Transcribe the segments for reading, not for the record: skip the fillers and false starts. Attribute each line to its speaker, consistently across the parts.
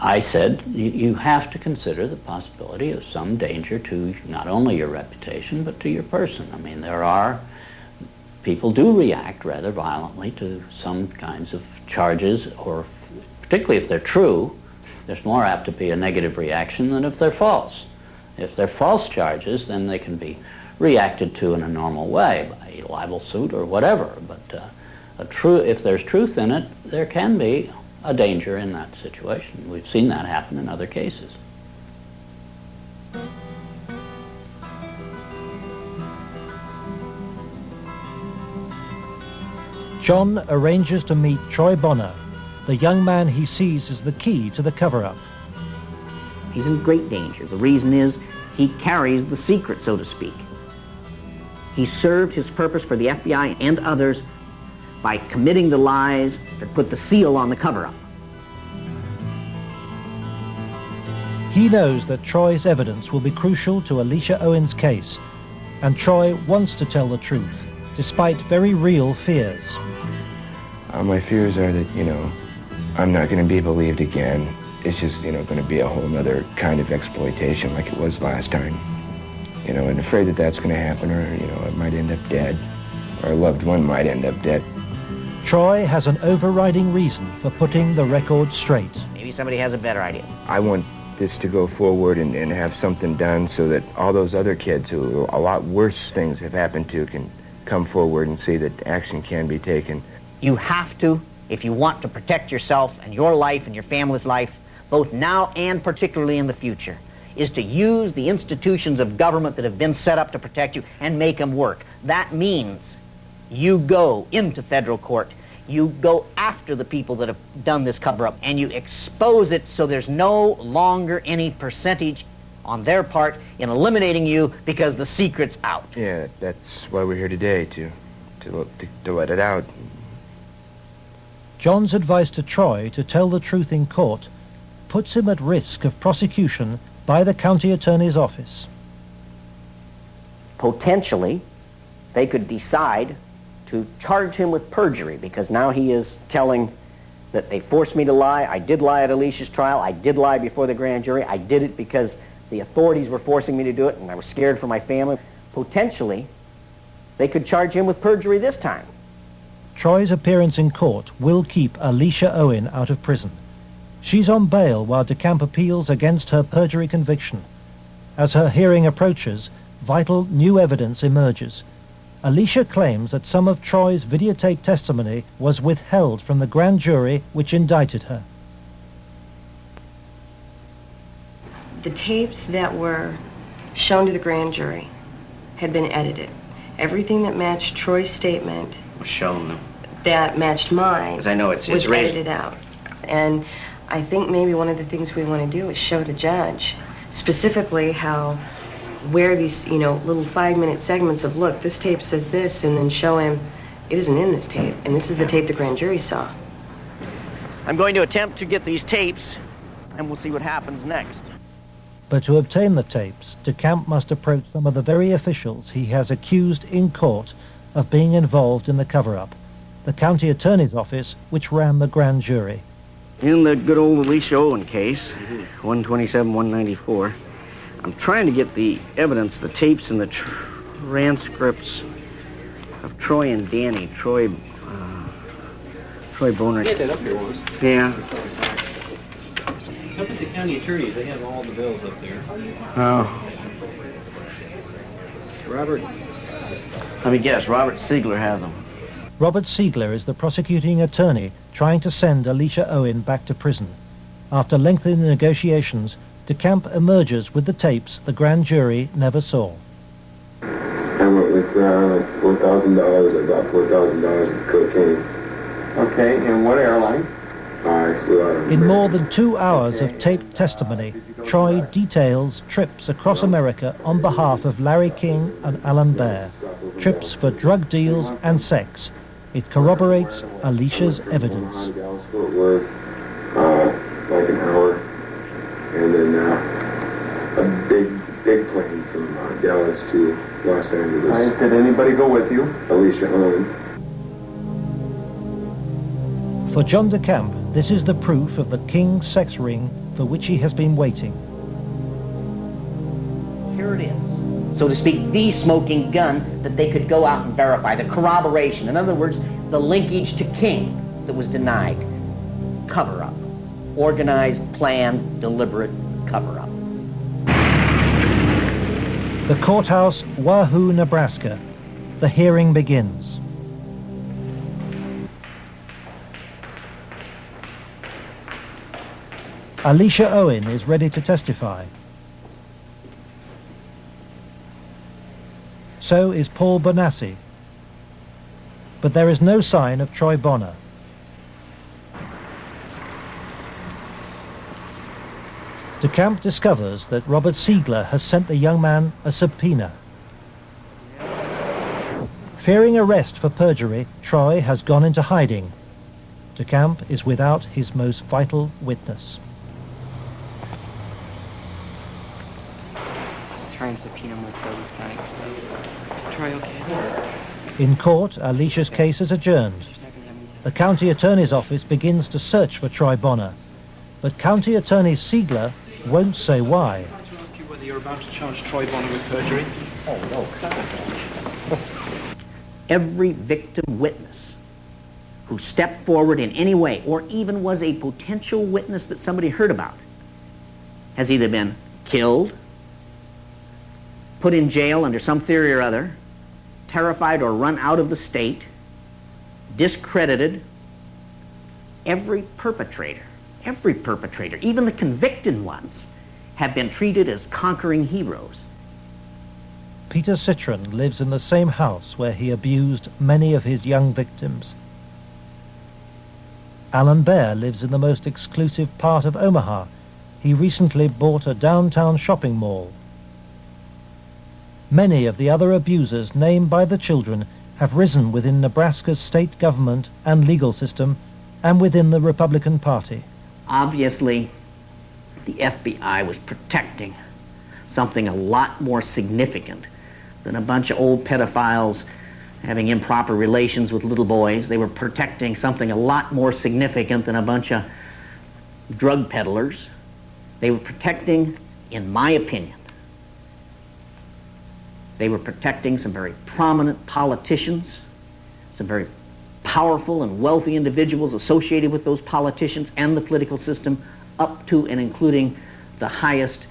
Speaker 1: I said you have to consider the possibility of some danger to not only your reputation but to your person. I mean, people do react rather violently to some kinds of charges, or particularly if they're true, there's more apt to be a negative reaction than if they're false. If they're false charges, then they can be reacted to in a normal way by a libel suit or whatever. But if there's truth in it, there can be a danger in that situation. We've seen that happen in other cases.
Speaker 2: John arranges to meet Troy Bonner, the young man he sees as the key to the cover-up.
Speaker 3: He's in great danger. The reason is he carries the secret, so to speak. He served his purpose for the FBI and others by committing the lies that put the seal on the cover-up.
Speaker 2: He knows that Troy's evidence will be crucial to Alicia Owen's case, and Troy wants to tell the truth, despite very real fears.
Speaker 4: My fears are that, I'm not going to be believed again. It's just, going to be a whole other kind of exploitation like it was last time. And afraid that that's going to happen, or, I might end up dead, or a loved one might end up dead.
Speaker 2: Troy has an overriding reason for putting the record straight.
Speaker 3: Maybe somebody has a better idea.
Speaker 4: I want this to go forward and have something done so that all those other kids who a lot worse things have happened to can come forward and see that action can be taken.
Speaker 3: You have to, if you want to protect yourself and your life and your family's life, both now and particularly in the future, is to use the institutions of government that have been set up to protect you and make them work. That means you go into federal court, you go after the people that have done this cover-up, and you expose it so there's no longer any percentage on their part in eliminating you because the secret's out.
Speaker 4: Yeah, that's why we're here today, to let it out.
Speaker 2: John's advice to Troy to tell the truth in court puts him at risk of prosecution by the county attorney's office.
Speaker 3: Potentially, they could decide to charge him with perjury, because now he is telling that they forced me to lie. I did lie at Alicia's trial. I did lie before the grand jury. I did it because the authorities were forcing me to do it, and I was scared for my family. Potentially, they could charge him with perjury this time.
Speaker 2: Troy's appearance in court will keep Alicia Owen out of prison. She's on bail while DeCamp appeals against her perjury conviction. As her hearing approaches, vital new evidence emerges. Alicia claims that some of Troy's videotaped testimony was withheld from the grand jury which indicted her.
Speaker 5: The tapes that were shown to the grand jury had been edited. Everything that matched Troy's statement
Speaker 3: Was shown.
Speaker 5: that matched mine
Speaker 3: 'Cause I know it's
Speaker 5: was
Speaker 3: raised.
Speaker 5: edited out. And I think maybe one of the things we want to do is show the judge specifically where these, little 5-minute segments of, look, this tape says this, and then show him it isn't in this tape, and this is the tape the grand jury saw.
Speaker 3: I'm going to attempt to get these tapes, and we'll see what happens next.
Speaker 2: But to obtain the tapes, DeCamp must approach some of the very officials he has accused in court of being involved in the cover-up, the county attorney's office which ran the grand jury.
Speaker 3: In the good old Alicia Owen case, 127-194, I'm trying to get the evidence, the tapes and the transcripts of Troy and Danny. Troy Boner.
Speaker 6: I had that up here once.
Speaker 3: Yeah.
Speaker 6: It's up at the county attorneys. They have all the bills up there.
Speaker 3: Oh.
Speaker 6: Robert.
Speaker 3: Let me guess, Robert Siegler has them.
Speaker 2: Robert Siegler is the prosecuting attorney trying to send Alicia Owen back to prison. After lengthy negotiations, DeCamp emerges with the tapes the grand jury never saw.
Speaker 7: I went with like $4,000. I got $4,000 of cocaine.
Speaker 6: Okay, and what airline?
Speaker 7: I flew out of
Speaker 2: In more than 2 hours of taped testimony, Troy details trips across America on behalf of Larry King and Alan Baer. Trips for drug deals and sex. It corroborates Alicia's evidence.
Speaker 7: Fort Worth, like an hour, and then a big plane from Dallas to Los Angeles.
Speaker 6: Did anybody go with you?
Speaker 7: Alicia Owen.
Speaker 2: For John DeCamp, This is the proof of the king's sex ring for which he has been waiting.
Speaker 3: Here it is, so to speak, the smoking gun that they could go out and verify, the corroboration. In other words, the linkage to King that was denied. Cover-up. Organized, planned, deliberate cover-up.
Speaker 2: The courthouse, Wahoo, Nebraska. The hearing begins. Alicia Owen is ready to testify. So is Paul Bonassi. But there is no sign of Troy Bonner. DeCamp discovers that Robert Siegler has sent the young man a subpoena. Fearing arrest for perjury, Troy has gone into hiding. DeCamp is without his most vital witness.
Speaker 8: Just try and subpoena more Douglas County stuff. Is Troy okay?
Speaker 2: In court, Alicia's case is adjourned. The county attorney's office begins to search for Troy Bonner, but County Attorney Siegler won't say why.
Speaker 9: I'd like to ask you whether you're about to charge Troy Bonner with perjury.
Speaker 3: Oh, no. Every victim witness who stepped forward in any way, or even was a potential witness that somebody heard about, has either been killed, put in jail under some theory or other, terrified or run out of the state, discredited. Every perpetrator, even the convicted ones, have been treated as conquering heroes.
Speaker 2: Peter Citron lives in the same house where he abused many of his young victims. Alan Bear lives in the most exclusive part of Omaha. He recently bought a downtown shopping mall. Many of the other abusers named by the children have risen within Nebraska's state government and legal system and within the Republican Party.
Speaker 3: Obviously, the FBI was protecting something a lot more significant than a bunch of old pedophiles having improper relations with little boys. They were protecting something a lot more significant than a bunch of drug peddlers. They were protecting, in my opinion, they were protecting some very prominent politicians, some very powerful and wealthy individuals associated with those politicians and the political system, up to and including the highest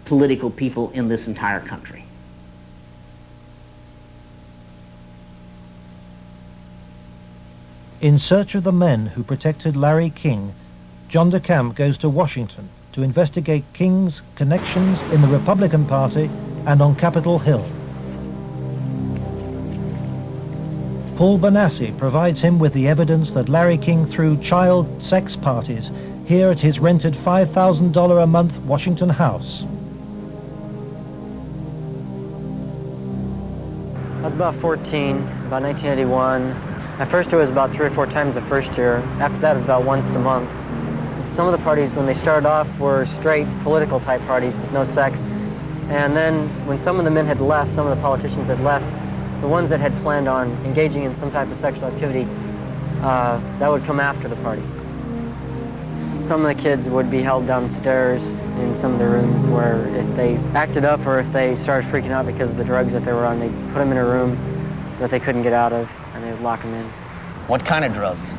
Speaker 3: political people in this entire country.
Speaker 2: In search of the men who protected Larry King, John DeCamp goes to Washington to investigate King's connections in the Republican Party and on Capitol Hill. Paul Bonassi provides him with the evidence that Larry King threw child sex parties here at his rented $5,000 a month Washington house.
Speaker 8: I was about 14, about 1981. At first it was about 3 or 4 times the first year. After that it was about once a month. Some of the parties, when they started off, were straight political type parties with no sex. And then when some of the men had left, some of the politicians had left, the ones that had planned on engaging in some type of sexual activity, that would come after the party. Some of the kids would be held downstairs in some of the rooms where if they acted up or if they started freaking out because of the drugs that they were on, they'd put them in a room that they couldn't get out of, and they would lock them in.
Speaker 3: What kind of drugs?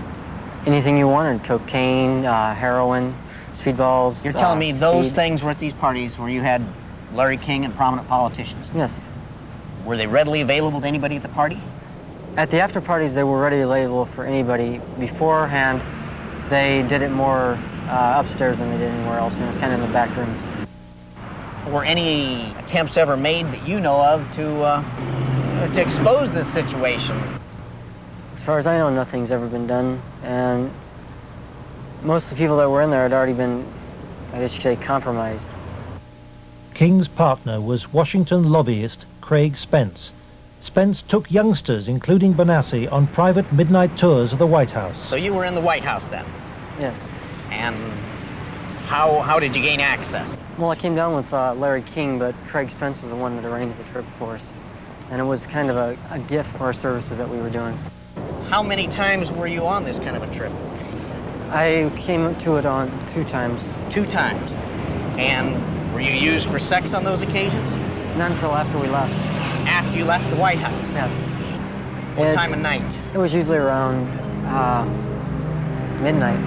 Speaker 8: Anything you wanted, cocaine, heroin, speedballs.
Speaker 3: You're telling me those
Speaker 8: speed.
Speaker 3: things were at these parties where you had Larry King and prominent politicians?
Speaker 8: Yes.
Speaker 3: Were they readily available to anybody at the party?
Speaker 8: At the after parties, they were readily available for anybody. Beforehand, they did it more upstairs than they did anywhere else, and it was kind of in the back rooms.
Speaker 3: Were any attempts ever made that you know of to expose this situation?
Speaker 8: As far as I know, nothing's ever been done, and most of the people that were in there had already been, I guess you could say, compromised.
Speaker 2: King's partner was Washington lobbyist Craig Spence. Spence took youngsters, including Bonassi, on private midnight tours of the White House.
Speaker 3: So you were in the White House then?
Speaker 8: Yes.
Speaker 3: And how did you gain access?
Speaker 8: Well, I came down with Larry King, but Craig Spence was the one that arranged the trip for us. And it was kind of a gift for our services that we were doing.
Speaker 3: How many times were you on this kind of a trip?
Speaker 8: I came to it on 2 times.
Speaker 3: 2 times. And were you used for sex on those occasions?
Speaker 8: Not until after we left.
Speaker 3: After you left the White House?
Speaker 8: Yes.
Speaker 3: What time of night?
Speaker 8: It was usually around midnight.